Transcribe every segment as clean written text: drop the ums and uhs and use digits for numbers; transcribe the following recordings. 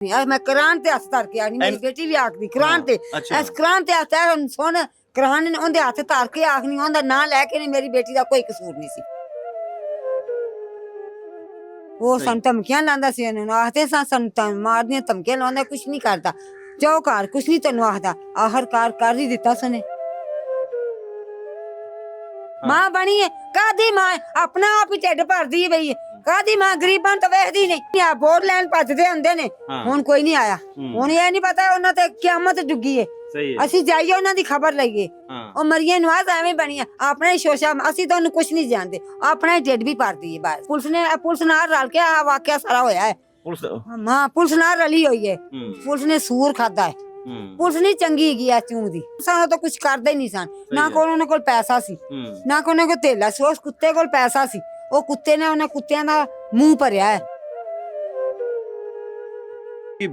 यार मैं करान ते हथ धर के आनी, मेरी बेटी भी आखदी करान ते इस करान ते हथ है सुन करान ने ओंदे हथ धर के आखनी ओंदा ना लेके नहीं, मेरी बेटी दा कोई कसूर नहीं सी। वो सन धमकियां लांदा सी, आखदे सन मारदियां धमकियां लांदा, कुछ नहीं करता चौकार कुछ नहीं तेनू आखदा, आखिरकार कर ही दिता सने। मां बनी है कादी मां अपना आप ही ढिड भरदी पई कादी मां गरीबां तो वेखदी नहीं आ वोट लैन भजदे हुंदे ने। हुण कोई नहीं आया, हुण ये नहीं पता उन्हां ते क़यामत डुगी है। ਅਸੀਂ ਜਾਈਏ ਉਹਨਾਂ ਦੀ ਖਬਰ ਲਈਏ। ਉਹ ਮਰੀਏ ਨਵਾਜ਼ ਐਵੇਂ ਬਣੀ ਆ ਆਪਣਾ ਹੀ ਸ਼ੋਸ਼ਾ, ਅਸੀਂ ਤਾਂ ਉਹਨੂੰ ਕੁਝ ਨਹੀਂ ਜਾਣਦੇ, ਆਪਣਾ ਹੀ ਢਿੱਡ ਵੀ ਭਰਦੀ ਹੈ ਬਸ। ਪੁਲਿਸ ਨਾਲ ਰਲ ਕੇ ਆ ਵਾਕਿਆ ਸਾਰਾ ਹੋਇਆ ਹੈ। ਪੁਲਿਸ ਨਾਲ ਰਲੀ ਹੋਈ ਹੈ, ਪੁਲਿਸ ਨੇ ਸੂਰ ਖਾਦਾ ਹੈ। ਪੁਲਿਸ ਨਹੀਂ ਚੰਗੀ ਹੈਗੀ ਐ ਚੂੰ ਦੀ, ਸਾਨੂੰ ਤਾਂ ਕੁਝ ਕਰਦੇ ਹੀ ਨਹੀਂ ਸਨ, ਨਾ ਕੋਈ ਉਹਨਾਂ ਕੋਲ ਪੈਸਾ ਸੀ ਨਾ ਕੋਈ ਉਹਨਾਂ ਕੋਲ ਧੇਲਾ ਸੀ। ਉਸ ਕੁੱਤੇ ਕੋਲ ਪੈਸਾ ਸੀ, ਉਹ ਕੁੱਤੇ ਨੇ ਉਹਨਾਂ ਕੁੱਤਿਆਂ ਦਾ ਮੂੰਹ ਭਰਿਆ है।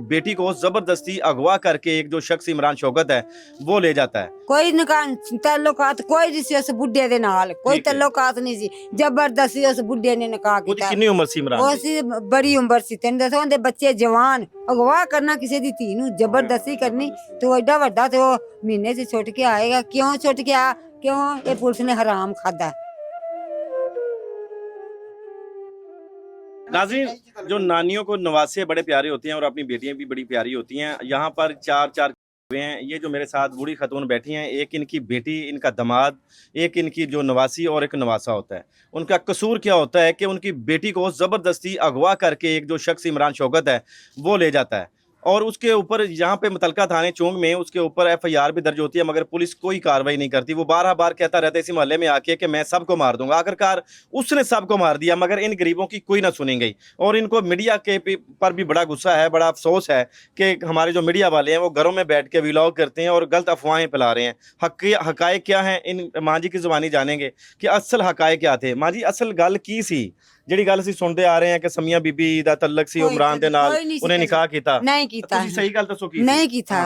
बेटी को जबरदस्ती अगवा करके एक जो शख्स इमरान शौकत है वो ले जाता है। कोई निकान तल्लुकात कोई नहीं सी उस बुढ़े दे नाल, कोई तल्लुकात नहीं सी, जबरदस्ती उस बुढ़े ने निकाह कीता। कितनी उम्र सी इमरान दी? बड़ी उम्र सी, तेन दसो उनदे बच्चे जवान। अगवा करना किसी दी धी नूं जबरदस्ती करनी तो एडा वड्डा ते ओ महीने से छुट के आएगा। क्यों छुट के आ, क्यों ये पुलिस ने हराम खादा। नाज़रीन, जो नानियों को नवासे बड़े प्यारे होते हैं और अपनी बेटियां भी बड़ी प्यारी होती हैं। यहाँ पर चार हुए हैं। ये जो मेरे साथ बूढ़ी खतून बैठी हैं, एक इनकी बेटी, इनका दामाद, एक इनकी जो नवासी और एक नवासा होता है। उनका कसूर क्या होता है कि उनकी बेटी को ज़बरदस्ती अगवा करके एक जो शख्स इमरान शौकत है वो ले जाता है और उसके ऊपर यहाँ पे मुतलका थाने चौंग में उसके ऊपर FIR भी दर्ज होती है, मगर पुलिस कोई कार्रवाई नहीं करती। वो बार कहता रहता है इसी मोहल्ले में आके कि मैं सबको मार दूंगा। आखिरकार उसने सबको मार दिया, मगर इन गरीबों की कोई ना सुनी गई। और इनको मीडिया के पर भी बड़ा गुस्सा है, बड़ा अफसोस है कि हमारे जो मीडिया वाले हैं वो घरों में बैठ के व्लॉग करते हैं और गलत अफवाहें फैला रहे हैं। हकायक क्या हैं, इन माँ जी की ज़ुबानी जानेंगे कि असल हकायक क्या थे। माँ जी, असल गल की सी ਜਿਹੜੀ ਗੱਲ ਅਸੀਂ ਸੁਣਦੇ ਆ ਰਹੇ ਹਾਂ ਕਿ ਸਮੀਆ ਬੀਬੀ ਦਾ ਤਲਕ ਸੀ ਇਮਰਾਨ ਦੇ ਨਾਲ, ਉਹਨੇ ਨਿਕਾਹ ਕੀਤਾ? ਨਹੀਂ ਕੀਤਾ। ਤੁਸੀਂ ਸਹੀ ਗੱਲ ਦੱਸੋ ਕੀ ਨਹੀਂ ਕੀਤਾ।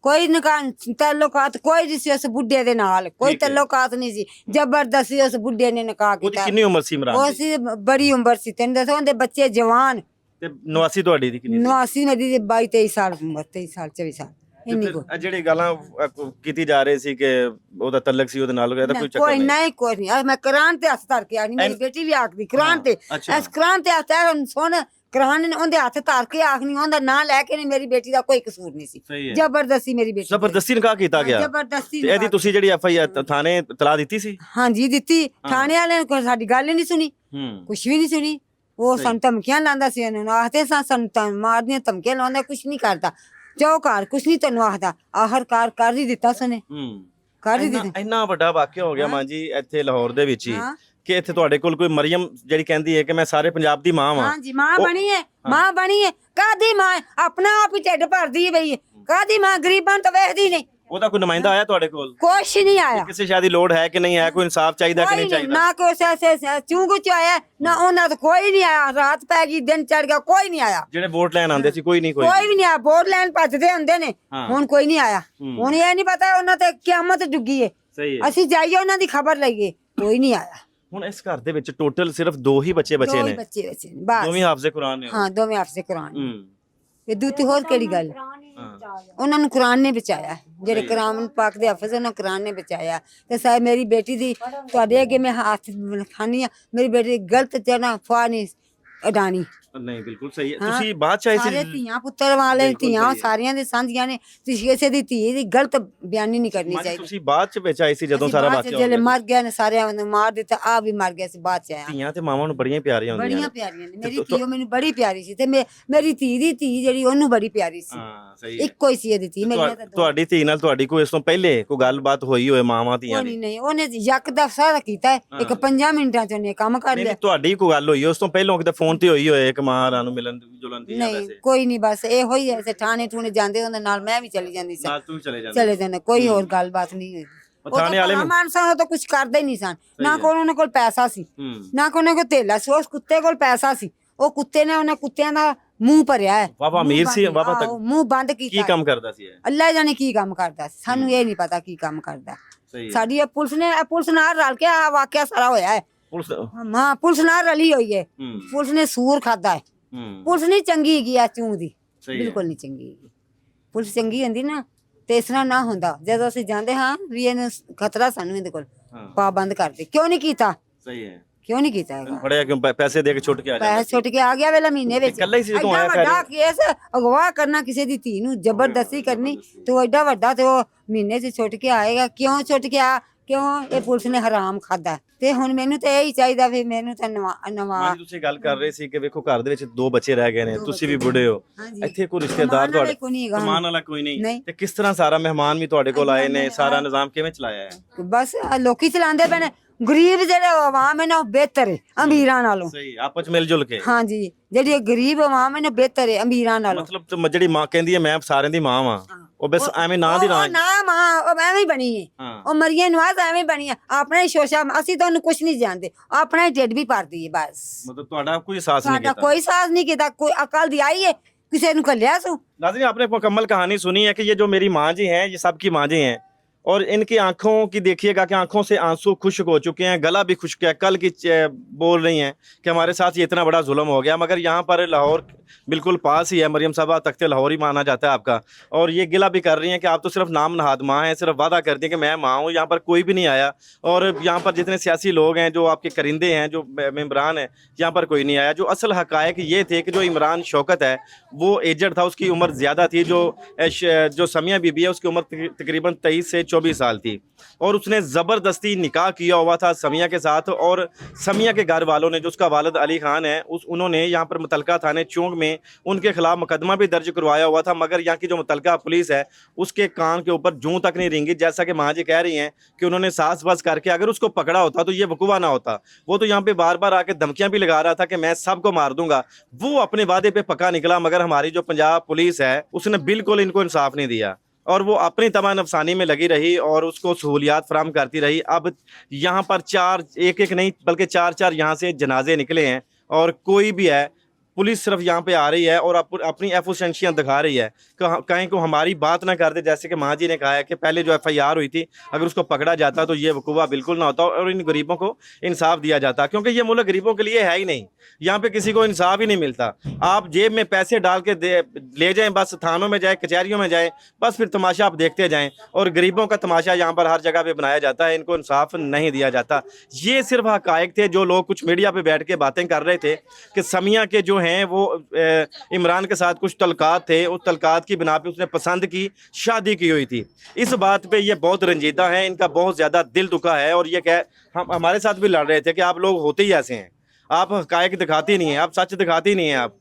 ਕੋਈ ਨਿਕਾਹ ਤਲੁਕਾਤ ਕੋਈ ਨਹੀਂ ਸੀ ਉਸ ਬੁੱਢੇ ਦੇ ਨਾਲ, ਕੋਈ ਤਲੁਕਾਤ ਨਹੀਂ ਸੀ, ਜ਼ਬਰਦਸਤੀ ਉਸ ਬੁੱਢੇ ਨੇ ਨਿਕਾਹ ਕੀਤਾ। ਉਹਦੀ ਕਿੰਨੀ ਉਮਰ ਸੀ ਇਮਰਾਨ ਦੀ? ਉਹ ਸੀ ਬੜੀ ਉਮਰ ਸੀ, ਤੈਨੂੰ ਦੱਸੋ ਉਹਦੇ ਬੱਚੇ ਜਵਾਨ। ਤੇ ਨਵਾਸੀ ਤੁਹਾਡੀ ਦੀ ਕਿੰਨੀ ਸੀ? ਨਵਾਸੀ ਨੇ ਦੀ 22 23 ਸਾਲ ਉਮਰ, 23 ਸਾਲ 24 ਸਾਲ ਇੰਨੀ ਕੋ। ਜਿਹੜੀ ਗੱਲਾਂ ਕੀਤੀ ਜਾ ਰਹੀ ਸੀ ਕਿ ਉਹਦਾ ਤਲਕ ਸੀ ਉਹਦੇ ਨਾਲ, ਇਹਦਾ ਕੋਈ ਚੱਕਰ ਨਹੀਂ। ਕੋਈ ਨਹੀਂ, ਮੈਂ ਕਰਾਨ ਤੇ ਹੱਥ ਧਰ ਕੇ ਆਣੀ, ਮੇਰੀ ਬੇਟੀ ਵੀ ਆਖਦੀ ਕਰਾਨ ਤੇ ਇਸ ਕਰਾਨ ਤੇ ਹੱਥ ਹੈ ਸੁਣ ਕਰਾਨ ਨੇ ਉਹਦੇ ਹੱਥ ਧਰ ਕੇ ਆਖਣੀ ਉਹਦਾ ਨਾਂ ਲੈ ਕੇ ਨਹੀਂ, ਮੇਰੀ ਬੇਟੀ ਦਾ ਕੋਈ ਕਸੂਰ ਨਹੀਂ ਸੀ। ਜ਼ਬਰਦਸਤੀ ਮੇਰੀ ਬੇਟੀ ਜ਼ਬਰਦਸਤੀ ਨਿਕਾਹ ਕੀਤਾ ਗਿਆ। ਜ਼ਬਰਦਸਤੀ ਇਹਦੀ ਤੁਸੀਂ ਜਿਹੜੀ FIR ਥਾਣੇ ਤਲਾ ਦਿੱਤੀ ਸੀ? ਹਾਂਜੀ ਦਿੱਤੀ। ਥਾਣੇ ਵਾਲਿਆਂ ਨੇ ਕੋਈ ਸਾਡੀ ਗੱਲ ਹੀ ਨਹੀਂ ਸੁਣੀ, ਕੁਛ ਵੀ ਨਹੀਂ ਸੁਣੀ। ਉਹ ਸਾਨੂੰ ਧਮਕੀਆਂ ਲਾਂਦਾ ਸੀ, ਆਖਦੇ सन ਮਾਰਦੀਆਂ ਧਮਕੀਆਂ ਲਾਉਂਦਾ, ਕੁਛ ਨਹੀਂ ਕਰਦਾ ਚੌਕਾਰ ਕੁਛ ਨਹੀਂ ਤੈਨੂੰ ਆਖਦਾ, ਆਖਿਰਕਾਰ ਕਰ ਹੀ ਦਿੱਤਾ ਸਨੇ। ਕਰ ਹੀ ਦਿੱਤਾ। ਇੰਨਾ ਵੱਡਾ ਵਾਕਿਆ ਹੋ ਗਿਆ ਮਾਂ ਜੀ ਇੱਥੇ ਲਾਹੌਰ ਦੇ ਵਿੱਚ ਹੀ ਕਿ ਇੱਥੇ ਤੁਹਾਡੇ ਕੋਲ ਕੋਈ ਮਰੀਮ ਜਿਹੜੀ ਕਹਿੰਦੀ ਹੈ ਕਿ ਮੈਂ ਸਾਰੇ ਪੰਜਾਬ ਦੀ ਮਾਂ ਵਾਂ। ਹਾਂਜੀ ਮਾਂ ਬਣੀ ਹੈ, ਮਾਂ ਬਣੀ ਹੈ ਕਾਦੀ ਮਾਂ ਆਪਣਾ ਆਪ ਹੀ ਢਿੱਡ ਭਰਦੀ ਪਈ ਕਾਦੀ ਮਾਂ ਗਰੀਬਾਂ ਤੋਂ ਵੇਖਦੀ ਨਹੀਂ। ਉਹਦਾ ਕੋਈ ਨੁਮਾਇੰਦਾ ਆਇਆ ਤੁਹਾਡੇ ਕੋਲ? ਕੁਛ ਨਹੀਂ ਆਇਆ। ਕਿਸੇ ਸ਼ਾਦੀ ਲੋੜ ਹੈ ਕਿ ਨਹੀਂ ਹੈ, ਕੋਈ ਇਨਸਾਫ ਚਾਹੀਦਾ ਕਿ ਨਹੀਂ ਚਾਹੀਦਾ? ਨਾ ਕੋਈ ਚੂੰਗੂ ਚ ਆਇਆ ਨਾ ਉਹਨਾਂ ਤੋਂ ਕੋਈ ਨਹੀਂ ਆਇਆ। ਰਾਤ ਪੈ ਗਈ ਦਿਨ ਚੜ ਗਿਆ, ਕੋਈ ਨਹੀਂ ਆਇਆ। ਜਿਹੜੇ ਵੋਟ ਲੈਣ ਆਉਂਦੇ ਸੀ ਕੋਈ ਨਹੀਂ? ਕੋਈ ਵੀ ਨਹੀਂ ਆਇਆ। ਵੋਟ ਲੈਣ ਭੱਜਦੇ ਹੁੰਦੇ ਨੇ, ਹੁਣ ਕੋਈ ਨਹੀਂ ਆਇਆ। ਹੁਣ ਇਹ ਨਹੀਂ ਪਤਾ ਉਹਨਾਂ ਤੇ ਕਿਆਮਤ ਡੁੱਗੀ ਹੈ। ਅਸੀਂ ਜਾਈਏ ਉਹਨਾਂ ਦੀ ਖਬਰ ਲਈਏ, ਕੋਈ ਨਹੀਂ ਆਇਆ। ਹੁਣ ਇਸ ਘਰ ਦੇ ਵਿੱਚ ਟੋਟਲ ਸਿਰਫ 2 ਹੀ ਬੱਚੇ ਨੇ? ਬਸ ਦੋਵੇਂ ਹਾਫਜ਼ੇ ਕੁਰਾਨ ਨੇ? ਹਾਂ, ਦੋਵੇਂ ਹਾਫਜ਼ੇ ਕੁਰਾਨ। ਇਹ ਦੂਤੀ ਹੋਰ ਕਿਹੜੀ ਗੱਲ? ਉਹਨਾਂ ਨੂੰ ਕੁਰਾਨ ਨੇ ਬਚਾਇਆ, ਜਿਹੜੇ ਕੁਰਾਨ ਪਾਕ ਦੇ ਹਾਫਿਜ਼ ਉਹਨਾਂ ਕੁਰਾਨ ਨੇ ਬਚਾਇਆ। ਤੇ ਸਾਹਿਬ ਮੇਰੀ ਬੇਟੀ ਦੀ ਤੁਹਾਡੇ ਅੱਗੇ ਮੈਂ ਹੱਥ ਖਾਨੀ ਆ, ਮੇਰੀ ਬੇਟੀ ਗਲਤ ਤੇ ਨਾ ਫਾ ਨਹੀਂ ਅਡਾਣੀ। ਨਹੀਂ ਬਿਲਕੁਲ ਸਹੀ ਹੈ। ਤੁਸੀਂ ਬਾਅਦ ਚ ਆਏ ਸੀ? ਸਾਰੇ ਧੀਆਂ ਪੁੱਤਰ ਵਾਲੇ ਧੀਆਂ ਸਾਰੀਆਂ ਦੇ ਸਾਂਝੀਆਂ ਨੇ, ਤੁਸੀਂ ਕਿਸੇ ਦੀ ਧੀ ਦੀ ਗਲਤ ਬਿਆਨੀ ਨਹੀਂ ਕਰਨੀ ਚਾਹੀਦੀ। ਤੁਸੀਂ ਬਾਅਦ ਚ ਵਿੱਚ ਆਏ ਸੀ ਜਦੋਂ ਸਾਰਾ ਵਾਕਿਆ ਜਿਹੜੇ ਮਰ ਗਿਆ ਨੇ ਸਾਰਿਆਂ ਨੂੰ ਮਾਰ ਦਿੱਤਾ, ਆ ਵੀ ਮਰ ਗਿਆ ਸੀ, ਬਾਅਦ ਚ ਆਇਆ। ਧੀਆਂ ਤੇ ਮਾਵਾਂ ਨੂੰ ਬੜੀਆਂ ਪਿਆਰੀਆਂ ਹੁੰਦੀਆਂ ਬੜੀਆਂ ਪਿਆਰੀਆਂ ਨੇ। ਮੇਰੀ ਧੀ ਮੈਨੂੰ ਬੜੀ ਪਿਆਰੀ ਸੀ ਤੇ ਮੇਰੀ ਧੀ ਦੀ ਧੀ ਜਿਹੜੀ ਉਹਨੂੰ ਬੜੀ ਪਿਆਰੀ ਸੀ। ਹਾਂ ਸਹੀ ਹੈ, ਇੱਕੋ ਹੀ ਸੀ ਇਹਦੀ ਧੀ। ਮੇਰੀ ਤੁਹਾਡੀ ਧੀ ਨਾਲ ਤੁਹਾਡੀ ਕੋਈ ਇਸ ਤੋਂ ਪਹਿਲੇ ਕੋਈ ਗੱਲਬਾਤ ਹੋਈ ਹੋਏ ਮਾਵਾਂ ਧੀਆਂ ਦੀ? ਨਹੀਂ, ਉਹਨੇ ਯੱਕ ਦਾ ਸਾਰਾ ਕੀਤਾ ਇੱਕ 5 ਮਿੰਟਾਂ ਚ ਉਹਨੇ ਕੰਮ ਕਰ ਲਿਆ। ਤੁਹਾਡੀ ਕੋਈ ਗੱਲ ਹੋਈ ਉਸ ਤੋਂ ਪਹਿਲਾਂ ਕਿਤੇ ਫੋਨ ਤੇ ਹੋਈ ਹੋਏ ਇੱਕ ਮਾਂ ਨੂੰ ਮਿਲਣ ਜੁਲਣ ਦੀ? ਨਹੀਂ ਕੋਈ ਨਹੀਂ, ਬਸ ਇਹੋ ਹੀ ਹੈ। ਥਾਣੇ ਠੂਣੇ ਜਾਂਦੇ ਉਹਦੇ ਨਾਲ ਮੈਂ ਵੀ ਚਲੀ ਜਾਂਦੀ ਸੀ। ਤੂੰ ਚਲੇ ਜਾਂਦੇ, ਕੋਈ ਹੋਰ ਗੱਲਬਾਤ ਨਹੀਂ ਹੋਈ। ਥਾਣੇ ਵਾਲੇ ਮਾਨਸਾਂ ਤਾਂ ਕੁਝ ਕਰਦੇ ਹੀ ਨਹੀਂ ਸਨ, ਨਾ ਕੋਈ ਉਹਨਾਂ ਕੋਲ ਪੈਸਾ ਸੀ ਨਾ ਕੋਈ ਉਹਨਾਂ ਕੋਲ ਧੇਲਾ ਸੀ। ਉਸ ਕੁੱਤੇ ਕੋਲ ਪੈਸਾ ਸੀ, ਉਹ ਕੁੱਤੇ ਨੇ ਉਹਨਾਂ ਕੁੱਤਿਆਂ ਦਾ ਮੂੰਹ ਭਰਿਆ ਹੈ। ਬਾਬਾ ਅਮੀਰ ਸੀ? ਬਾਬਾ ਤੱਕ ਮੂੰਹ ਬੰਦ ਕੀਤਾ। ਕੀ ਕੰਮ ਕਰਦਾ ਸੀ? ਅੱਲਾ ਜਾਣੇ ਕੀ ਕੰਮ ਕਰਦਾ, ਸਾਨੂੰ ਇਹ ਨਹੀਂ ਪਤਾ ਕੀ ਕੰਮ ਕਰਦਾ। ਸਾਡੀ ਪੁਲਿਸ ਨਾਲ ਰਲ ਕੇ ਆ ਵਾਕਿਆ ਸਾਰਾ ਹੋਇਆ ਹੈ। ਪੁਲਿਸ ਨਾਲ ਰਲੀ ਹੋਈ ਹੈ, ਪੁਲਿਸ ਨੇ ਸੂਰ ਖਾਦਾ ਹੈ। ਪੁਲਿਸ ਨਹੀਂ ਚੰਗੀ ਹੈਗੀ ਆ ਚੂੰ ਦੀ, ਸਹੀ ਹੈ। ਬਿਲਕੁਲ ਨਹੀਂ ਚੰਗੀ। ਪੁਲਿਸ ਚੰਗੀ ਹੁੰਦੀ ਨਾ ਤੇ ਇਸ ਤਰ੍ਹਾਂ ਨਾ ਹੁੰਦਾ। ਜਦੋਂ ਅਸੀਂ ਜਾਂਦੇ ਹਾਂ ਵੀ ਇਹਨੂੰ ਖਤਰਾ ਸਾਨੂੰ ਇਹਦੇ ਕੋਲ, ਹਾਂ ਪਾਬੰਦ ਕਰਦੇ। ਕਿਉਂ ਨਹੀਂ ਕੀਤਾ? ਸਹੀ ਹੈ। ਕਿਉਂ ਨਹੀਂ ਕੀਤਾ ਹੈਗਾ? ਫੜਿਆ ਕਿਉਂ? ਪੈਸੇ ਦੇ ਕੇ ਛੁੱਟ ਕੇ ਆ ਜਾਂਦਾ ਪੈਸੇ ਛੁੱਟ ਕੇ ਆ ਗਿਆ ਵੇਲਾ ਮਹੀਨੇ ਵਿੱਚ। ਇਕੱਲਾ ਹੀ ਸੀ ਜਦੋਂ ਐਡਾ ਆਇਆ ਵੱਡਾ ਖੈਰ। ਕੇਸ ਅਗਵਾ ਕਰਨਾ ਕਿਸੇ ਦੀ ਧੀ ਨੂੰ, ਜ਼ਬਰਦਸਤੀ ਕਰਨੀ, ਤੇ ਉਹ ਐਡਾ ਵੱਡਾ ਤੇ ਉਹ ਮਹੀਨੇ 'ਚ ਛੁੱਟ ਕੇ ਆਏਗਾ। ਕਿਉਂ ਛੁੱਟ ਕੇ ਆ? ਕਿਉਂ? ਇਹ ਪੁਲਿਸ ਨੇ ਹਰਾਮ ਖਾਦਾ। ਤੇ ਹੁਣ ਮੈਨੂੰ ਤਾਂ ਇਹ ਹੀ ਚਾਹੀਦਾ ਵੀ ਮੈਨੂੰ ਤਾਂ ਨਵਾਂ ਹਾਂਜੀ, ਤੁਸੀਂ ਗੱਲ ਕਰ ਰਹੇ ਸੀ ਕਿ ਵੇਖੋ ਘਰ ਦੇ ਵਿੱਚ 2 ਬੱਚੇ ਰਹਿ ਗਏ ਨੇ, ਤੁਸੀਂ ਵੀ ਬੁੱਢੇ ਹੋ, ਹਾਂਜੀ। ਇੱਥੇ ਕੋਈ ਰਿਸ਼ਤੇਦਾਰ ਤੁਹਾਡੇ ਕਮਾਉਣ ਵਾਲਾ ਕੋਈ ਨਹੀਂ, ਤੇ ਕਿਸ ਤਰ੍ਹਾਂ ਸਾਰਾ ਮਹਿਮਾਨ ਵੀ ਤੁਹਾਡੇ ਕੋਲ ਆਏ ਨੇ, ਸਾਰਾ ਨਿਜ਼ਾਮ ਕਿਵੇਂ ਚਲਾਇਆ ਹੈ? ਬਸ ਆਹ ਲੋਕੀ ਚਲਾਉਂਦੇ ਪਏ ਨੇ। ਗਰੀਬ ਜਿਹੜੇ ਆਵਾਮ ਹੈ ਨਾ ਉਹ ਬਿਹਤਰ ਹੈ ਅਮੀਰਾਂ ਨਾਲੋਂ। ਸਹੀ, ਆਪਸ ਚ ਮਿਲ ਜੁਲ ਕੇ। ਹਾਂਜੀ, ਜਿਹੜੀ ਗਰੀਬ ਆਵਾਮ ਹੈ ਨਾ ਬਿਹਤਰ ਹੈ ਅਮੀਰਾਂ ਨਾਲੋਂ। ਮਤਲਬ ਜਿਹੜੀ ਮਾਂ ਕਹਿੰਦੀ ਹੈ ਮੈਂ ਸਾਰਿਆਂ ਦੀ ਮਾਂ ਵਾਂ, ਉਹ ਬਸ ਐਵੇਂ ਨਾਂ ਦੀ ਨਾਂ ਉਹ ਨਾ ਮਾਂ ਉਹ ਐਵੇਂ ਹੀ ਬਣੀ ਹੈ। ਹਾਂ। ਉਹ ਮਰੀਏ ਨਵਾਜ਼ ਐਵੇਂ ਹੀ ਬਣੀ ਹੈ। ਆਪਣਾ ਹੀ ਸ਼ੋਸ਼ਾ, ਅਸੀਂ ਤੁਹਾਨੂੰ ਕੁਝ ਨਹੀਂ ਜਾਣਦੇ, ਆਪਣਾ ਹੀ ਢਿੱਡ ਵੀ ਭਰਦੀ ਹੈ ਬਸ। ਮਤਲਬ ਤੁਹਾਡਾ ਕੋਈ ਸਾਥ नहीं ਸਾਡਾ किया। ਕੋਈ ਸਾਥ ਨਹੀਂ ਕੀਤਾ। ਕੋਈ ਅਕਲ ਦੀ ਆਈ ਹੈ ਕਿਸੇ ਨੂੰ ਕੱਲਿਆ ਸੂ। नाज़रीन, आपने मुकम्मल कहानी सुनी है कि ये जो मेरी माँ जी हैं, ये सबकी माँ जी हैं, और इनकी आंखों की देखिएगा कि आंखों से आंसू खुश्क हो चुके हैं, गला भी खुश्क है। कल की बोल रही हैं कि हमारे साथ ये इतना बड़ा जुल्म हो गया, मगर यहाँ पर लाहौर बिल्कुल पास ही है। मरियम साहबा तख्ते लाहौर ही माना जाता है आपका, और ये गिला भी कर रही हैं कि आप तो सिर्फ नाम नहाद माँ हैं, सिर्फ वादा करती हैं कि मैं माँ हूँ, यहाँ पर कोई भी नहीं आया। और यहाँ पर जितने सियासी लोग हैं, जो आपके करिंदे हैं, जो मेम्बरान हैं, यहाँ पर कोई नहीं आया। जो असल हकायक ये थे कि जो इमरान शौकत है वो एजड था, उसकी उम्र ज़्यादा थी। जो समिया बीबी है उसकी उम्र तकरीबन 23 से 24 साल थी, और उसने ज़बरदस्ती निकाह किया हुआ था समिया के साथ। और समिया के घर वालों ने, जो उसका वालिद अली खान है, उन्होंने यहाँ पर मुतलका थाने चौंक में उनके खिलाफ मुकदमा भी दर्ज करवाया हुआ था, मगर यहाँ की जो मुतलका पुलिस है उसके कान के ऊपर जूं तक नहीं रेंगी। जैसा कि माँ जी कह रही हैं कि उन्होंने सास बस करके अगर उसको पकड़ा होता तो ये वकूआ ना होता। वो तो यहाँ पे बार बार आके धमकियां भी लगा रहा था कि मैं सबको मार दूंगा। वो अपने वादे पे पक्का निकला, मगर हमारी जो पंजाब पुलिस है उसने बिल्कुल इनको इंसाफ नहीं दिया, और वो अपनी तमा नफसानी में लगी रही और उसको सहूलियात फराहम करती रही। अब यहाँ पर एक नहीं बल्कि 4 यहाँ से जनाजे निकले हैं, और कोई भी है, पुलिस सिर्फ यहाँ पे आ रही है और अपनी एफिशिएंसियाँ दिखा रही है। कहीं को हमारी बात ना कर दे। जैसे कि माँ जी ने कहा है कि पहले जो FIR हुई थी, अगर उसको पकड़ा जाता तो ये वकूआ बिल्कुल ना होता और इन गरीबों को इंसाफ दिया जाता, क्योंकि ये मुल्क गरीबों के लिए है ही नहीं। यहाँ पे किसी को इंसाफ ही नहीं मिलता। आप जेब में पैसे डाल के ले जाएं, बस थानों में जाए, कचहरियों में जाए, बस फिर तमाशा आप देखते जाएं, और गरीबों का तमाशा यहाँ पर हर जगह पे बनाया जाता है। इनको इंसाफ नहीं दिया जाता। ये सिर्फ हकायक थे। जो लोग कुछ मीडिया पे बैठ के बातें कर रहे थे कि समिया के जो हैं वो इमरान के साथ कुछ तलकात थे, उस तलकात की बिना पे उसने पसंद की, शादी की हुई थी। इस बात पे ये बहुत रंजीदा है, इनका बहुत ज़्यादा दिल दुखा है, और ये हम हमारे साथ भी लड़ रहे थे कि आप लोग होते ही ऐसे हैं, आप हकायक दिखाते नहीं हैं, आप सच दिखाते नहीं हैं। आप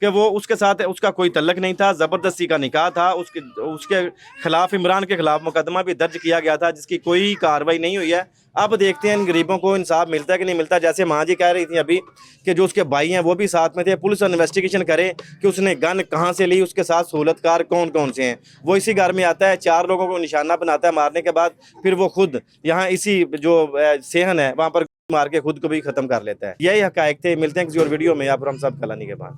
कि वो उसके साथ उसका कोई तल्लक नहीं था, ज़बरदस्ती का निकाह था, उसके खिलाफ, इमरान के खिलाफ मुकदमा भी दर्ज किया गया था, जिसकी कोई कार्रवाई नहीं हुई है। अब देखते हैं इन गरीबों को इंसाफ मिलता है कि नहीं मिलता। जैसे माँ जी कह रही थी अभी कि जो उसके भाई हैं वो भी साथ में थे, पुलिस इन्वेस्टिगेशन करे कि उसने गन कहाँ से ली, उसके साथ सहूलतकार कौन कौन से हैं। वो इसी घर में आता है, 4 लोगों को निशाना बनाता है मारने के बाद, फिर वो खुद यहाँ इसी जो सेहन है वहाँ पर मार के खुद को भी ख़त्म कर लेता है। यही हकायक थे। मिलते हैं किसी और वीडियो में। यहाँ पर हम सब कलानी के बाद।